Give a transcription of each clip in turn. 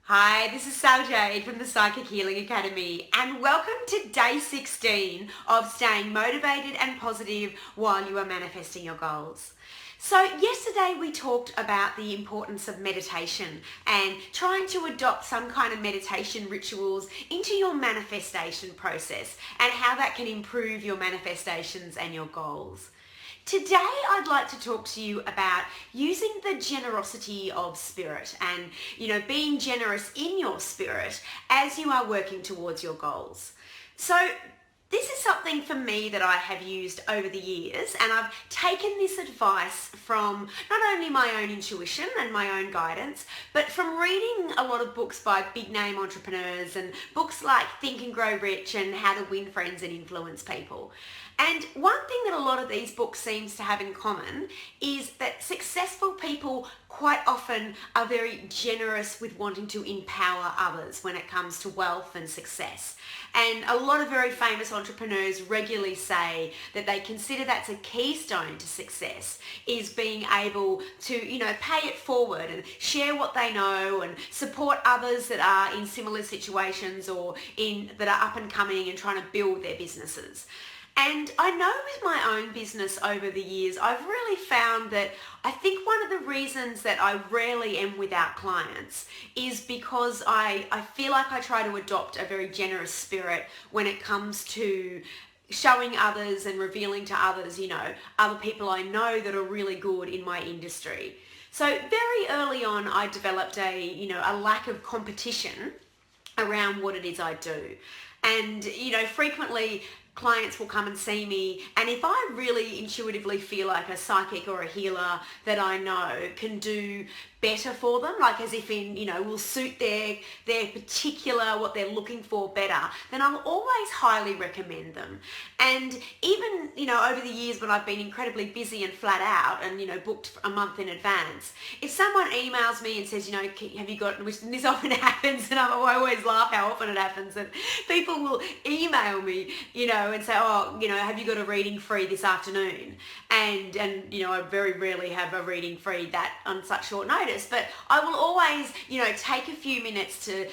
Hi, this is Sal Jade from the Psychic Healing Academy, and welcome to day 16 of staying motivated and positive while you are manifesting your goals. So yesterday we talked about the importance of meditation and trying to adopt some kind of meditation rituals into your manifestation process and how that can improve your manifestations and your goals. Today I'd like to talk to you about using the generosity of spirit and, being generous in your spirit as you are working towards your goals. So this is something for me that I have used over the years, and I've taken this advice from not only my own intuition and my own guidance, but from reading a lot of books by big name entrepreneurs and books like Think and Grow Rich and How to Win Friends and Influence People. And one thing that a lot of these books seems to have in common is that successful people quite often are very generous with wanting to empower others when it comes to wealth and success. And a lot of very famous entrepreneurs regularly say that they consider that's a keystone to success, is being able to, pay it forward and share what they know and support others that are in similar situations or that are up and coming and trying to build their businesses. And I know with my own business over the years, I've really found that I think one of the reasons that I rarely am without clients is because I feel like I try to adopt a very generous spirit when it comes to showing others and revealing to others, other people I know that are really good in my industry. So very early on, I developed a lack of competition around what it is I do. And, frequently clients will come and see me, and if I really intuitively feel like a psychic or a healer that I know can do better for them, like as if will suit their particular, what they're looking for better, then I'll always highly recommend them. And even, over the years when I've been incredibly busy and flat out and, booked a month in advance, if someone emails me and says, have you got, which this often happens, and I always laugh how often it happens, that people will email me, and say, have you got a reading free this afternoon? And I very rarely have a reading free that on such short notice, but I will always, take a few minutes to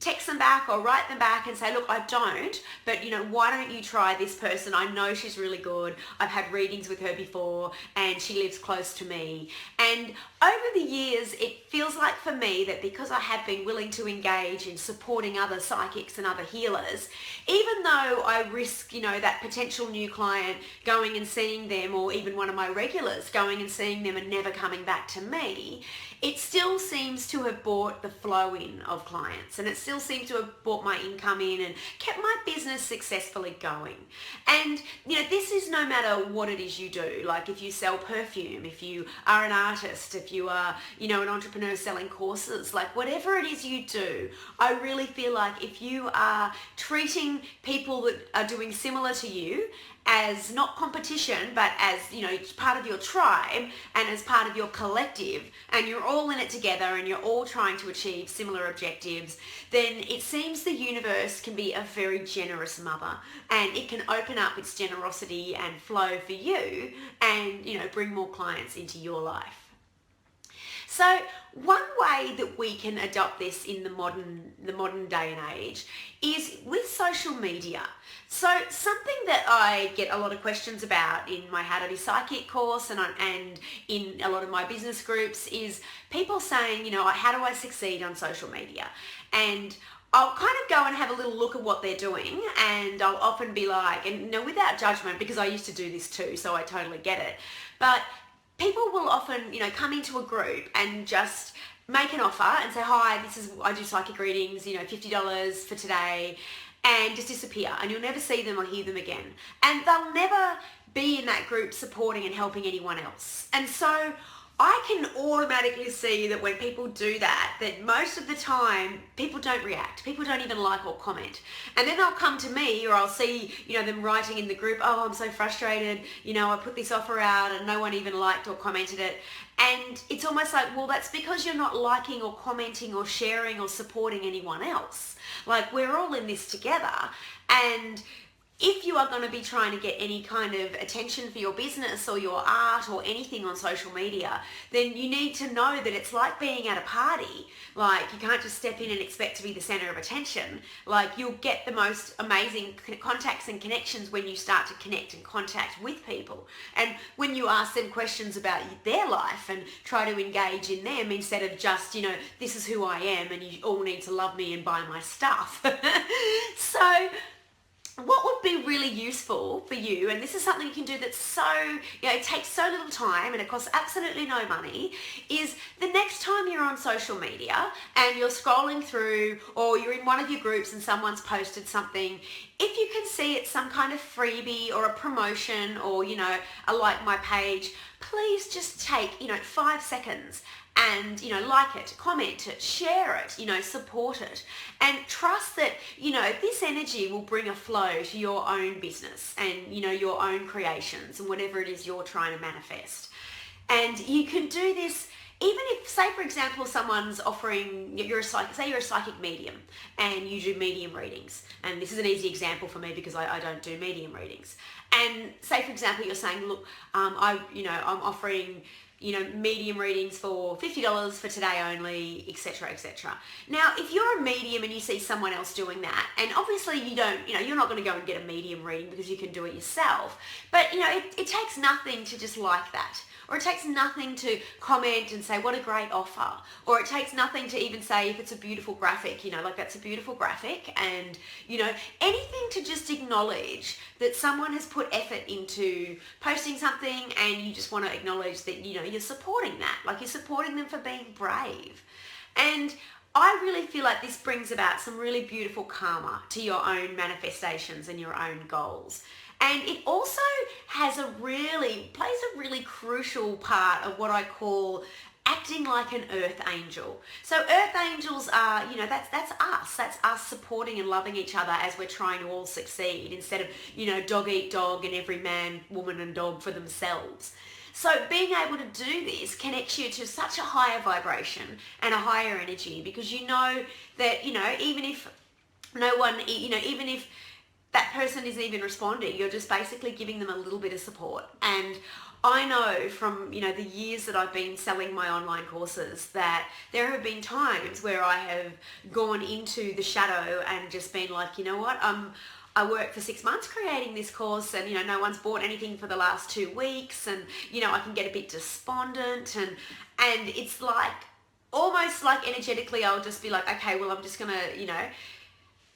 text them back or write them back and say, look, I don't, but why don't you try this person? I know she's really good. I've had readings with her before and she lives close to me. And over the years, it feels like for me that because I have been willing to engage in supporting other psychics and other healers, even though I risk, that potential new client going and seeing them, or even one of my regulars going and seeing them and never coming back to me, it still seems to have brought the flow in of clients, and it still seems to have brought my income in and kept my business successfully going. And this is no matter what it is you do. Like if you sell perfume, if you are an artist, if you are an entrepreneur selling courses, like whatever it is you do, I really feel like if you are treating people that are doing similar to you as not competition, but as, part of your tribe and as part of your collective, and you're all in it together and you're all trying to achieve similar objectives, then it seems the universe can be a very generous mother, and it can open up its generosity and flow for you and, bring more clients into your life. So one way that we can adopt this in the modern day and age is with social media. So something that I get a lot of questions about in my How to Be Psychic course and in a lot of my business groups is people saying, how do I succeed on social media? And I'll kind of go and have a little look at what they're doing, and I'll often be like, and without judgment, because I used to do this too, so I totally get it. But people will often, come into a group and just make an offer and say, hi, I do psychic readings, $50 for today, and just disappear, and you'll never see them or hear them again. And they'll never be in that group supporting and helping anyone else. And so I can automatically see that when people do that most of the time people don't react. People don't even like or comment. And then they'll come to me, or I'll see, them writing in the group, oh, I'm so frustrated, I put this offer out and no one even liked or commented it. And it's almost like, well, that's because you're not liking or commenting or sharing or supporting anyone else. Like, we're all in this together. And if you are going to be trying to get any kind of attention for your business or your art or anything on social media, then you need to know that it's like being at a party. Like, you can't just step in and expect to be the center of attention. Like, you'll get the most amazing contacts and connections when you start to connect and contact with people. And when you ask them questions about their life and try to engage in them instead of just, this is who I am and you all need to love me and buy my stuff. So what would be really useful for you, and this is something you can do that's so, it takes so little time and it costs absolutely no money, is the next time you're on social media and you're scrolling through or you're in one of your groups and someone's posted something, if you can see it's some kind of freebie or a promotion or, a like my page, please just take, 5 seconds and, like it, comment it, share it, support it, and trust that, this energy will bring a flow to your own business and, your own creations and whatever it is you're trying to manifest. And you can do this even if, say, for example, someone's offering, say you're a psychic medium and you do medium readings. And this is an easy example for me because I don't do medium readings. And say, for example, you're saying, look, I'm offering medium readings for $50 for today only, etc., etc. Now, if you're a medium and you see someone else doing that, and obviously you're not going to go and get a medium reading because you can do it yourself, but it takes nothing to just like that. Or it takes nothing to comment and say, what a great offer. Or it takes nothing to even say if it's a beautiful graphic, like that's a beautiful graphic. And, anything to just acknowledge that someone has put effort into posting something and you just want to acknowledge that, you're supporting that. Like, you're supporting them for being brave. And I really feel like this brings about some really beautiful karma to your own manifestations and your own goals. And it also plays a really crucial part of what I call acting like an earth angel. So earth angels are, that's us. That's us supporting and loving each other as we're trying to all succeed instead of, dog eat dog and every man, woman and dog for themselves. So being able to do this connects you to such a higher vibration and a higher energy because you know that, even if no one, even if that person isn't even responding, you're just basically giving them a little bit of support. And I know from, the years that I've been selling my online courses that there have been times where I have gone into the shadow and just been like, you know what, I worked for 6 months creating this course and, no one's bought anything for the last 2 weeks and, I can get a bit despondent and it's like, almost like energetically I'll just be like, okay, well, I'm just going to,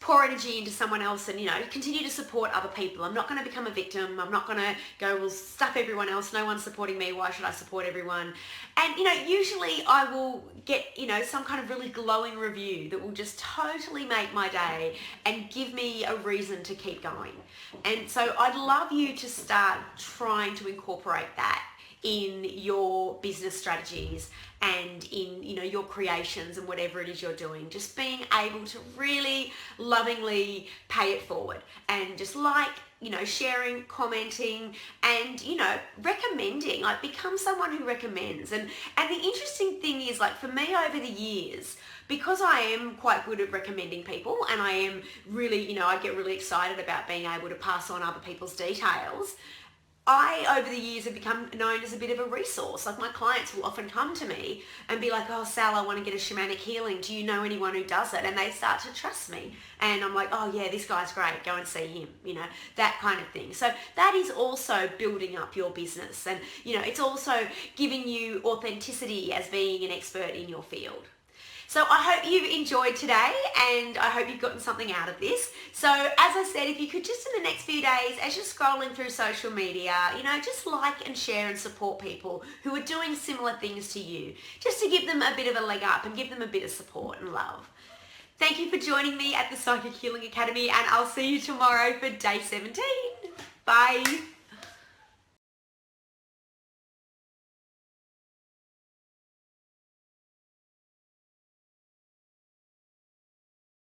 pour energy into someone else and, continue to support other people. I'm not going to become a victim. I'm not going to go, well, stuff everyone else. No one's supporting me. Why should I support everyone? And, usually I will get, some kind of really glowing review that will just totally make my day and give me a reason to keep going. And so I'd love you to start trying to incorporate that in your business strategies and in, your creations and whatever it is you're doing. Just being able to really lovingly pay it forward and just sharing, commenting and, recommending, like become someone who recommends. And the interesting thing is, like, for me over the years, because I am quite good at recommending people and I am really, I get really excited about being able to pass on other people's details, I, over the years, have become known as a bit of a resource. Like, my clients will often come to me and be like, oh, Sal, I want to get a shamanic healing. Do you know anyone who does it? And they start to trust me. And I'm like, oh, yeah, this guy's great. Go and see him, that kind of thing. So that is also building up your business. And, it's also giving you authenticity as being an expert in your field. So I hope you've enjoyed today and I hope you've gotten something out of this. So as I said, if you could just in the next few days, as you're scrolling through social media, just like and share and support people who are doing similar things to you, just to give them a bit of a leg up and give them a bit of support and love. Thank you for joining me at the Psychic Healing Academy and I'll see you tomorrow for day 17. Bye.